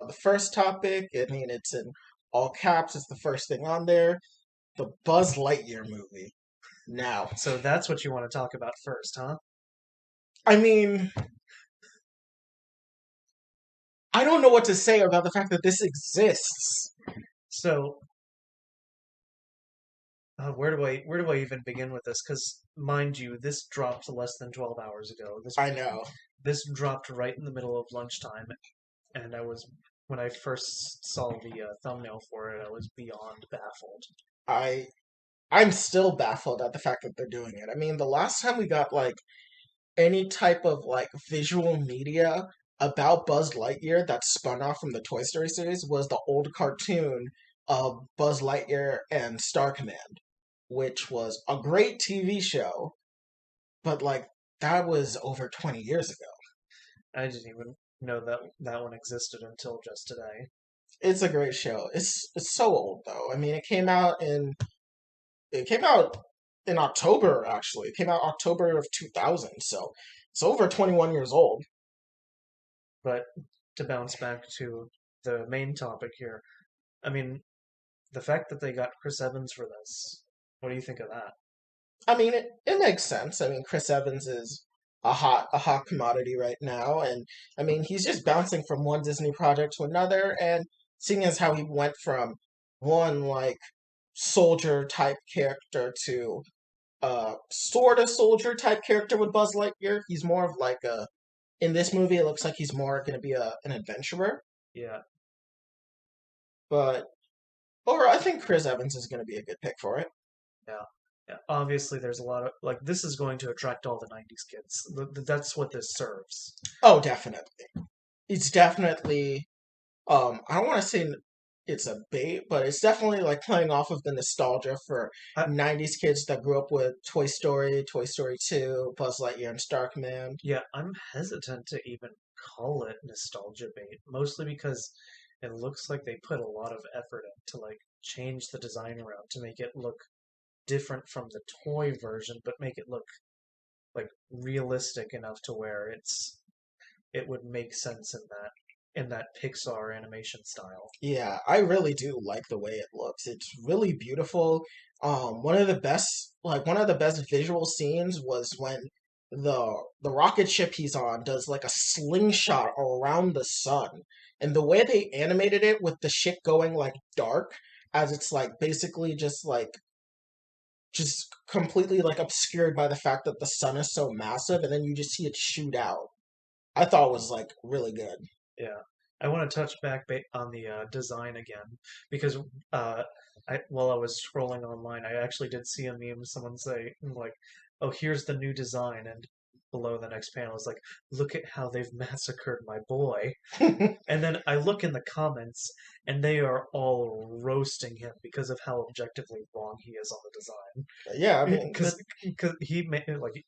The first topic, I mean, it's in all caps. It's the first thing on there. The Buzz Lightyear movie. Now, So that's what you want to talk about first, huh? I mean, I don't know what to say about the fact that this exists. So where do I even begin with this? Because mind you, this dropped less than 12 hours ago. I know. This dropped right in the middle of lunchtime, and when I first saw the thumbnail for it, I was beyond baffled. I I'm still baffled at the fact that they're doing it. I mean, the last time we got like any type of like visual media about Buzz Lightyear that spun off from the Toy Story series was the old cartoon of Buzz Lightyear and Star Command, which was a great TV show, but like that was over 20 years ago. I didn't even know that that one existed until just today. It's a great show. It's so old though. I mean, it came out in October actually. It came out October of 2000, so it's over 21 years old. But to bounce back to the main topic here, I mean, the fact that they got Chris Evans for this, what do you think of that? I mean, it makes sense. I mean, Chris Evans is a hot commodity right now, and I mean, he's just bouncing from one Disney project to another, and seeing as how he went from one like soldier type character to sort of soldier type character with Buzz Lightyear, he's more of like a in this movie. It looks like he's more going to be an adventurer, Yeah, but or I think Chris Evans is going to be a good pick for it. yeah, yeah. Obviously, there's a lot of like this is going to attract all the '90s kids. That's what this serves. Oh, definitely. It's definitely I don't want to say it's a bait, but it's definitely like playing off of the nostalgia for I, 90s kids that grew up with Toy Story, Toy Story 2, Buzz Lightyear, and Star Command. yeah, I'm hesitant to even call it nostalgia bait, mostly because it looks like they put a lot of effort into like change the design around to make it look different from the toy version, but make it look like realistic enough to where it would make sense in that Pixar animation style. Yeah, I really do like the way it looks. It's really beautiful. One of the best visual scenes was when the rocket ship he's on does like a slingshot around the sun. And the way they animated it with the ship going like dark as it's like basically just completely like obscured by the fact that the sun is so massive and then you just see it shoot out. I thought it was like really good. Yeah. I want to touch back on the design again because while I was scrolling online, I actually did see a meme. Someone say like, "Oh, here's the new design," and below the next panel is like, "Look at how they've massacred my boy." And then I look in the comments, and they are all roasting him because of how objectively wrong he is on the Yeah, I design. mean the Because he made like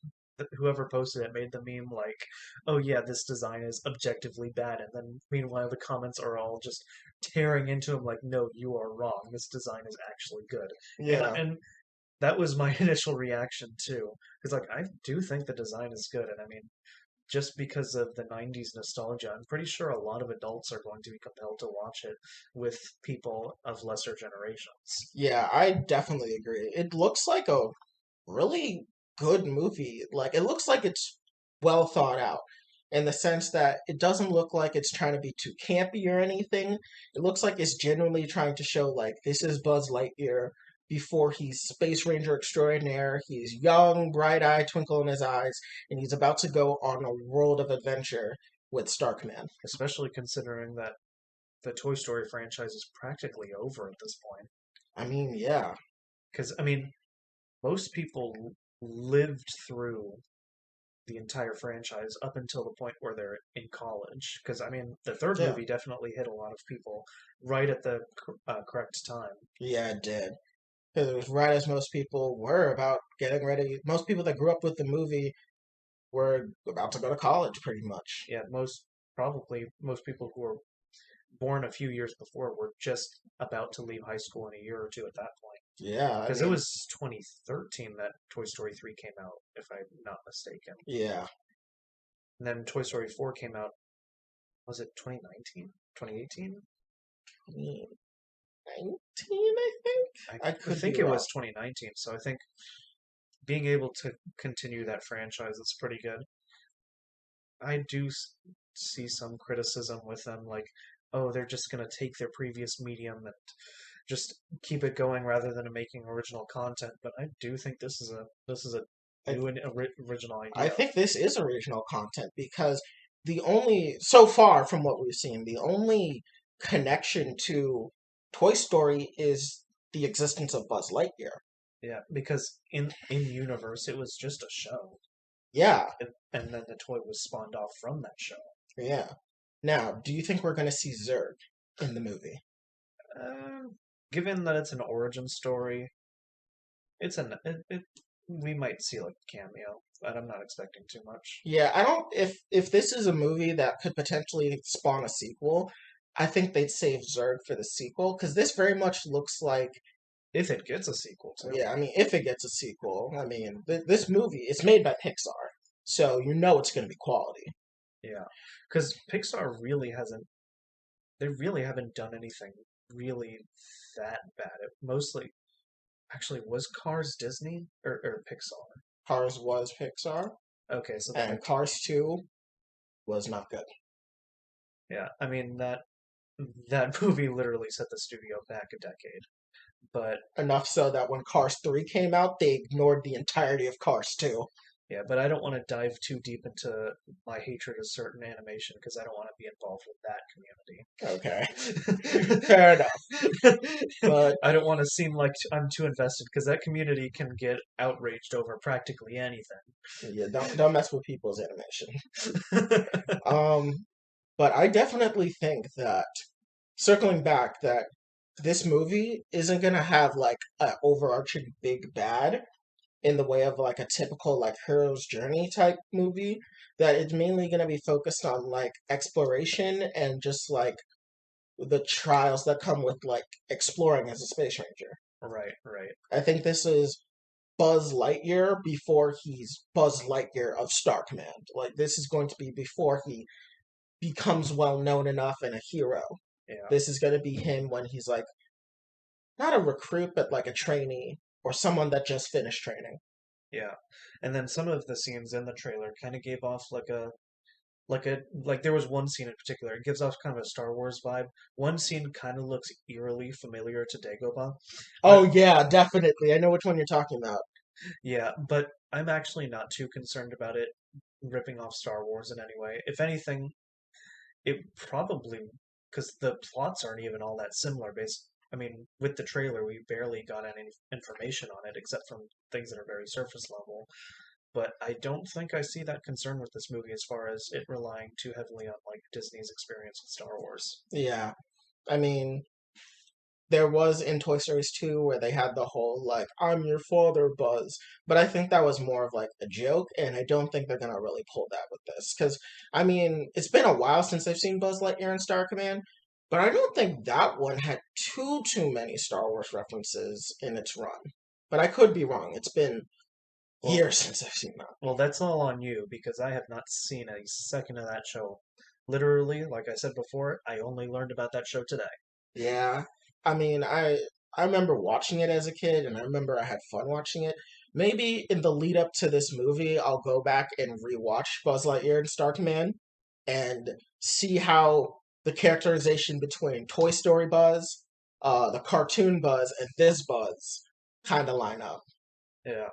whoever posted it made the meme like, "Oh yeah, this design is objectively bad," and then meanwhile the comments are all just tearing into him like, "No, you are wrong. This design is actually good." yeah. And that was my initial reaction too, because like I do think the design is good, and I mean just because of the 90s nostalgia, I'm pretty sure a lot of adults are going to be compelled to watch it with people of lesser generations. Yeah, I definitely agree. It looks like a really good movie. Like it looks like it's well thought out in the sense that it doesn't look like it's trying to be too campy or anything. It looks like it's genuinely trying to show like this is Buzz Lightyear before he's Space Ranger extraordinaire. He's young, bright-eyed, twinkle in his eyes, and he's about to go on a world of adventure with Star Command. Especially considering that the Toy Story franchise is practically over at this point. I mean, yeah. Because, I mean, most people lived through the entire franchise up until the point where they're in college. Because, I mean, the third Yeah. movie definitely hit a lot of people right at the correct time. Yeah, it did. Because it was right as most people were about getting ready. Most people that grew up with the movie were about to go to college, pretty much. Yeah, probably most people who were born a few years before were just about to leave high school in a year or two at that point. Yeah, I Because it mean, was 2013 that Toy Story 3 came out, if I'm not mistaken. yeah. And then Toy Story 4 came out, was it 2019? 2018. 2019, I think. I I could be think it wrong. was 2019. So I think being able to continue that franchise is pretty good. I do see some criticism with them, like, oh, they're just gonna take their previous medium and just keep it going rather than making original content. But I do think this is a I, new and original I idea. think this is original content because so far from what we've seen, the only connection to Toy Story is the existence of Buzz Lightyear. Yeah, because in universe it was just a show, Yeah, and then the toy was spawned off from that show. yeah. Now, do you think we're going to see Zurg in the movie? Uh, Given that it's an origin story, we might see like a cameo, but I'm not expecting too much. Yeah, I don't. If this is a movie that could potentially spawn a sequel, I think they'd save Zurg for the sequel because this very much looks like. If it gets a sequel too. Yeah, I mean, if it gets a sequel, I mean, this movie it's made by Pixar, so you know it's going to be quality. Yeah, because Pixar really hasn't. They really haven't done anything really that bad. It mostly, actually, was Cars Disney or Pixar? Cars was Pixar, Okay, so then and Cars 2 was not good. yeah, I mean that movie literally set the studio back a decade. But Enough so that when Cars 3 came out, they ignored the entirety of Cars 2. yeah, but I don't want to dive too deep into my hatred of certain animation because I don't want to be involved Okay, with that fair enough. community. But I don't want to seem like I'm too invested because that community can get outraged over practically anything. yeah, don't mess with people's animation. Um, but I definitely think that circling back, that this movie isn't gonna have like an overarching big bad in the way of like a typical like hero's journey type movie. That it's mainly gonna be focused on like exploration and just like the trials that come with like exploring as a space ranger. Right, right. I think this is Buzz Lightyear before he's Buzz Lightyear of Star Command. Like this is going to be before he becomes well known enough and a hero. Yeah, This is going to be him when he's like not a recruit but like a trainee or someone that just finished training. yeah. And then some of the scenes in the trailer kind of gave off like there was one scene in particular. It gives off kind of a Star Wars vibe. One scene kind of looks eerily familiar to Dagobah, Oh but yeah, definitely. I know which one you're talking about. yeah, but I'm actually not too concerned about it ripping off Star Wars in any way. If anything, it probably because the plots aren't even all that similar. I mean, with the trailer, we barely got any information on it except from things that are very surface level. But I don't think I see that concern with this movie as far as it relying too heavily on like Disney's experience with Star Wars. Yeah. I mean, there was in Toy Stories 2 where they had the whole like I'm your father Buzz, but I think that was more of like a joke and I don't think they're going to really pull that with this cuz I mean, it's been a while since I've seen Buzz Lightyear in Star Command, but I don't think that one had too many Star Wars references in its run. But I could be wrong. It's been Well, years since I've seen that. well, that's all on you because I have not seen a second of that show. Literally, like I said before, I only learned about that show today. Yeah. I mean, I remember watching it as a kid and I remember I had fun watching it. Maybe in the lead up to this movie, I'll go back and rewatch Buzz Lightyear and Star Command and see how the characterization between Toy Story Buzz, the cartoon Buzz, and this Buzz kind of line up. Yeah,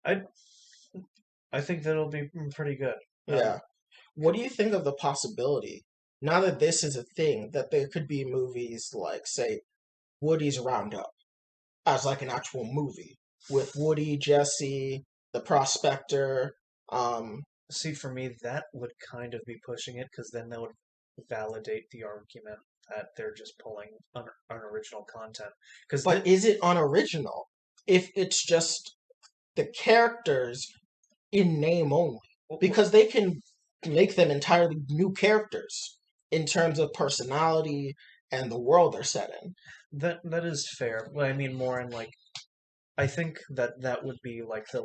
I I think that'll be pretty good. Yeah. What do you think of the possibility, now that this is a thing, that there could be movies like, say, Woody's Roundup as like an actual movie with Woody, Jesse, the Prospector. Um, See, for me, that would kind of be pushing it because then that would validate the argument that they're just pulling unoriginal content. Because but is it unoriginal if it's just the characters in name only? Because they can make them entirely new characters in terms of personality and the world they're set in. that is fair. But I mean, more in like I think that would be like the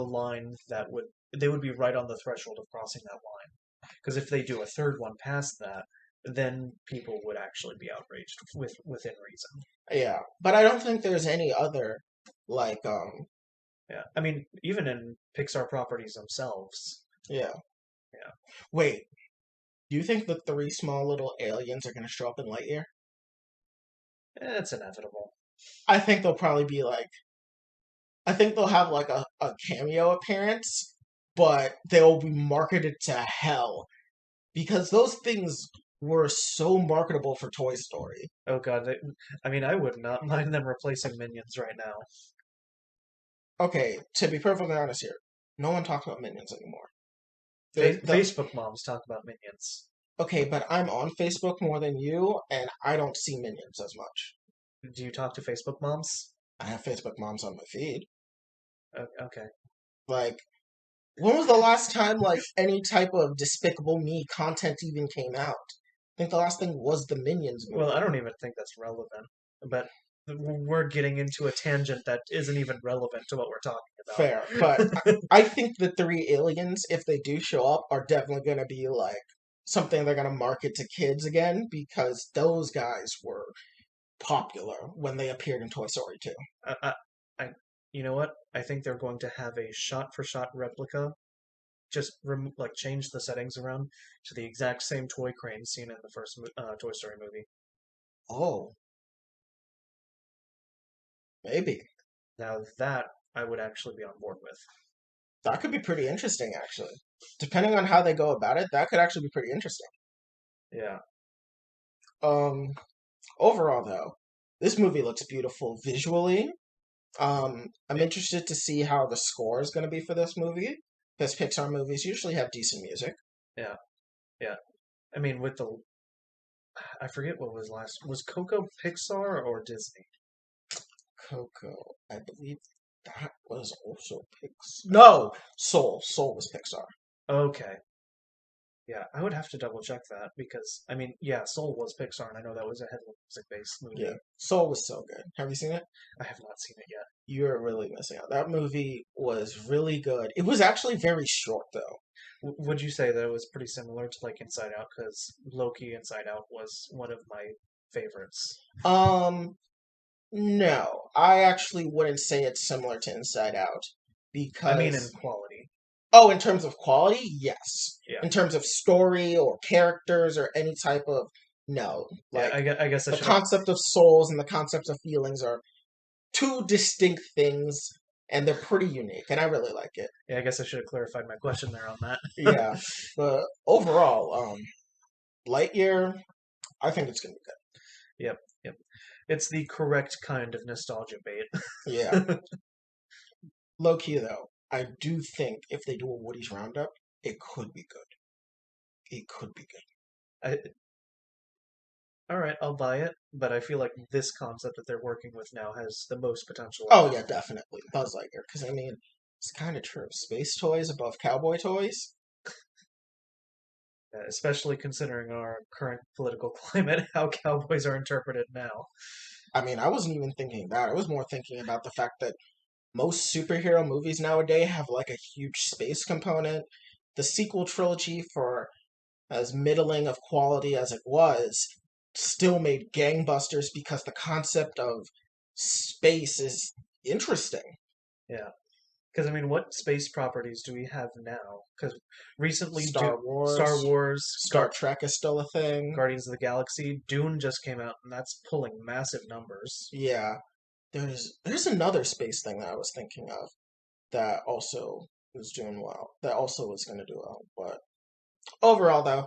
line that would they would be right on the threshold of crossing that line. Because if they do a third one past that, then people would actually be outraged within reason. Yeah, but I don't think there's any other like Yeah, I mean, even in Pixar properties themselves. yeah. Yeah, Wait, do you think the three small little aliens are gonna show up in Lightyear? it's inevitable. I think they'll probably be like I think they'll have like a cameo appearance, but they'll be marketed to hell because those things were so marketable for Toy Story. Oh God, I mean, I would not mind them replacing Minions right now. Okay, to be perfectly honest here, no one talks about Minions anymore. The Facebook moms talk about Minions. Okay, but I'm on Facebook more than you, and I don't see Minions as much. Do you talk to Facebook moms? I have Facebook moms on my feed. Okay. Like, when was the last time like any type of Despicable Me content even came out? I think the last thing was the Minions Well, I movie. don't even think that's relevant, but we're getting into a tangent that isn't even relevant to what we're Fair, but talking about. I think the three aliens, if they do show up, are definitely going to be like something they're going to market to kids again because those guys were popular when they appeared in Toy Story 2. I, I, I, you know what? I think they're going to have a shot-for-shot replica. Just like change the settings around to the exact same toy crane seen in the first Toy Story movie. Oh, maybe. Now that I would actually be on board with. That could be pretty interesting, actually. Depending on how they go about it, that could actually be pretty interesting. Yeah. Um, Overall, though, this movie looks beautiful visually. I'm It, interested to see how the score is going to be for this movie, because Pixar movies usually have decent music. yeah. Yeah. I mean, with the I forget what was last. Was Coco Pixar or Disney? Coco, I believe that was also Pixar. No, Soul. Soul was Pixar. Okay. Yeah, I would have to double check that because I mean, yeah, Soul was Pixar, and I know that was a heavily music-based Yeah, movie. Soul was so good. Have you seen it? I have not seen it yet. You're really missing out. That movie was really good. It was actually very short, though. Would you say that it was pretty similar to like Inside Out? Because Loki Inside Out was one of my favorites. Um, no, I actually wouldn't say it's similar to Inside Out I mean, in because, quality. oh, in terms of quality, yes. Yeah. In terms of story or characters or any type of, no. Yeah, Like, I guess I the should have. concept of souls and the concept of feelings are two distinct things, and they're pretty unique, and I really like it. Yeah, I guess I should have clarified my question there on that. Yeah, but overall, Lightyear, I think it's gonna be Yep, yep. It's the correct kind of nostalgia bait. good. Yeah. Low key though, I do think if they do a Woody's Roundup, it could be good. It could be good. I, all right, I'll buy it, but I feel like this concept that they're working with now has the most potential of Oh it. yeah, definitely Buzz Lightyear. Because I mean, it's kind of true. Space toys above cowboy toys. Especially considering our current political climate, how cowboys are interpreted now. I mean, I wasn't even thinking that. I was more thinking about the fact that most superhero movies nowadays have like a huge space component. The sequel trilogy, for as middling of quality as it was, still made gangbusters because the concept of space is interesting. Yeah, because I mean, what space properties do we have now? Because recently, Star Star Wars, Wars, Star Trek is still a thing. Guardians of the Galaxy, Dune just came out, and that's pulling massive numbers. Yeah, there's another space thing that I was thinking of that also is doing well. That also is going to do well. But overall, though,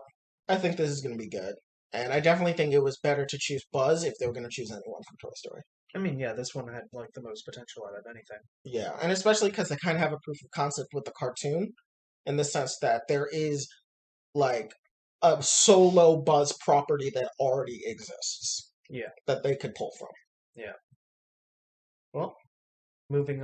I think this is going to be good. And I definitely think it was better to choose Buzz if they were going to choose anyone from Toy Story. I mean, yeah, this one had like the most potential out of anything. Yeah, and especially because they kind of have a proof of concept with the cartoon in the sense that there is like a solo Buzz property that already exists Yeah, that they could pull from. yeah. Well, moving